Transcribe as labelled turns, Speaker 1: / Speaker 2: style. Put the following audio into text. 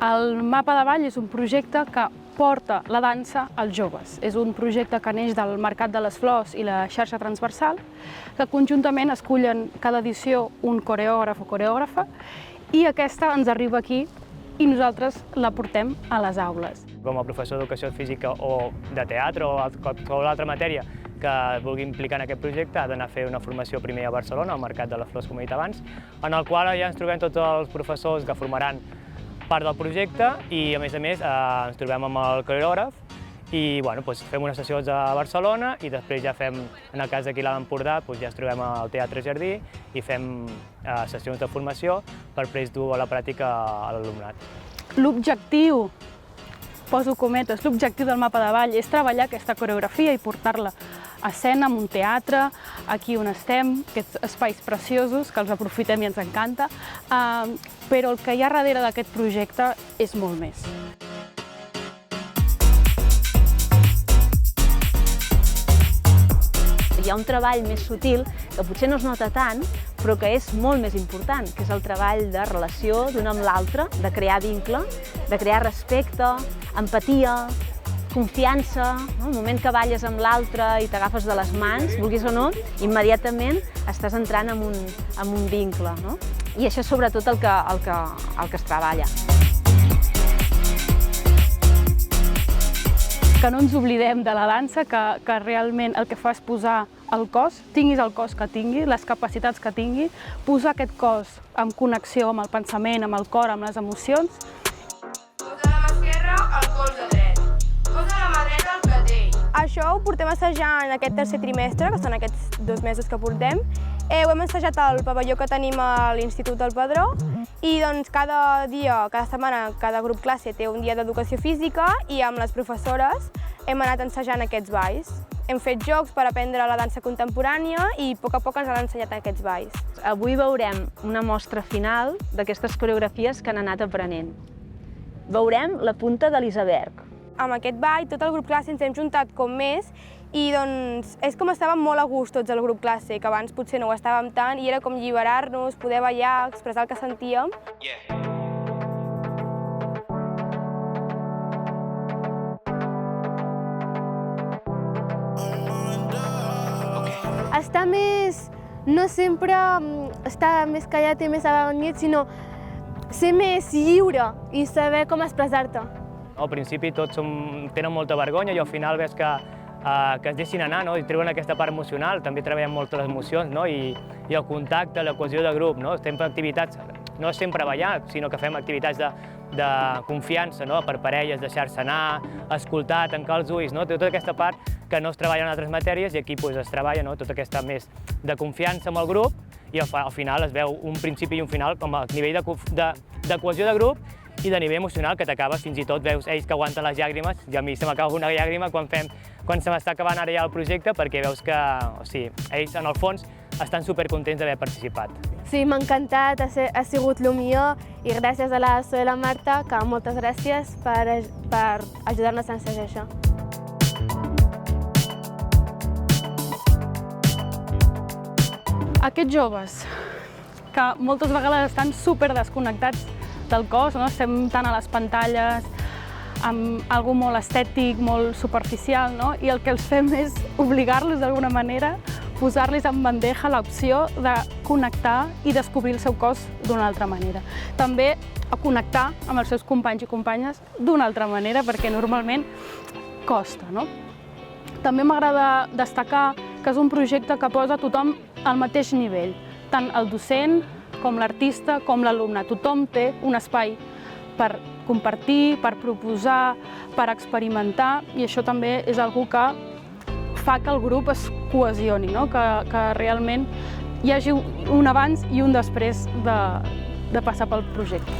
Speaker 1: El Mapa de Ball és un projecte que porta la dansa als joves. És un projecte que neix del Mercat de les Flors i la xarxa transversal, que conjuntament escullen cada edició un coreògraf o coreògrafa i aquesta ens arriba aquí i nosaltres la portem a les aules.
Speaker 2: Com a professor d'educació física o de teatre o qualsevol altra matèria que vulgui implicar en aquest projecte ha d'anar a fer una formació primer a Barcelona, al Mercat de les Flors, com he dit abans, en el qual ja ens trobem tots els professors que formaran part del projecte i, a més, ens trobem amb el coreògraf i fem unes sessions a Barcelona i després ja fem, en el cas d'aquí a l'Empordà, ja ens trobem al Teatre Jardí i fem sessions de formació per després dur a la pràctica a l'alumnat.
Speaker 1: L'objectiu, poso cometes, l'objectiu del Mapa de Ball és treballar aquesta coreografia i portar-la a escena, en un teatre, aquí on estem, aquests espais preciosos que els aprofitem i ens encanta, però el que hi ha darrere d'aquest projecte és molt més.
Speaker 3: Hi ha un treball més sutil que potser no es nota tant, però que és molt més important, que és el treball de relació d'un amb l'altre, de crear vincle, de crear respecte, empatia, confiança. El moment que balles amb l'altre i t'agafes de les mans, vulguis o no, immediatament estàs entrant en un vincle. I això és sobretot el que es treballa.
Speaker 1: Que no ens oblidem de la dansa, que realment el que fa és posar el cos, tinguis el cos que tingui, les capacitats que tingui, posar aquest cos en connexió amb el pensament, amb el cor, amb les emocions.
Speaker 4: Posa la mà esquerra al colze dret. Posa la mà dreta al clatell.
Speaker 5: Això ho portem assajant en aquest tercer trimestre, que són aquests 2 mesos que portem. Ho hem assajat al pavelló que tenim a l'Institut del Padró i doncs cada dia, cada setmana, cada grup classe té un dia d'educació física i amb les professores hem anat ensajant aquests balls. Hem fet jocs per aprendre la dansa contemporània i a poc ens han ensenyat aquests balls.
Speaker 3: Avui veurem una mostra final d'aquestes coreografies que han anat aprenent. Veurem la punta de l'iceberg.
Speaker 5: Amb aquest ball, tot el grup classe ens hem juntat com més i doncs és com estàvem molt a gust tots el grup classe, que abans potser no ho estàvem tant i era com alliberar-nos, poder ballar, expressar el que sentíem.
Speaker 6: Estar més, no sempre estar més callat i més avergonyit, sinó ser més lliure i saber com expressar-te.
Speaker 2: Al principi tots tenen molta vergonya i al final ves que es deixin anar i treuen aquesta part emocional. També treballem molt les emocions i el contacte, la cohesió de grup. Estem fent activitats, no és sempre ballar, sinó que fem activitats de confiança per parelles, deixar-se anar, escoltar, tancar els ulls, tota aquesta part que no es treballa en altres matèries i aquí es treballa tota aquesta més de confiança amb el grup i al final es veu un principi i un final com a nivell de cohesió de grup i de nivell emocional que t'acabes, fins i tot veus ells que aguanten les llàgrimes i a mi se m'acaba una llàgrima quan se m'està acabant ara ja el projecte perquè veus que ells en el fons estan supercontents d'haver participat.
Speaker 6: Sí, m'ha encantat, ha sigut el millor i gràcies a la Zoe i la Marta, que moltes gràcies per ajudar-nos a ensenyar això.
Speaker 1: Aquests joves, que moltes vegades estan super desconnectats del cos, estem tant a les pantalles, amb algo molt estètic, molt superficial, i el que els fem és obligar-los d'alguna manera, posar-los en bandeja l'opció de connectar i descobrir el seu cos d'una altra manera. També a connectar amb els seus companys i companyes d'una altra manera, perquè normalment costa. També m'agrada destacar que és un projecte que posa tothom al mateix nivell, tant el docent com l'artista com l'alumne. Tothom té un espai per compartir, per proposar, per experimentar i això també és una cosa que fa que el grup es cohesioni, que realment hi hagi un abans i un després de passar pel projecte.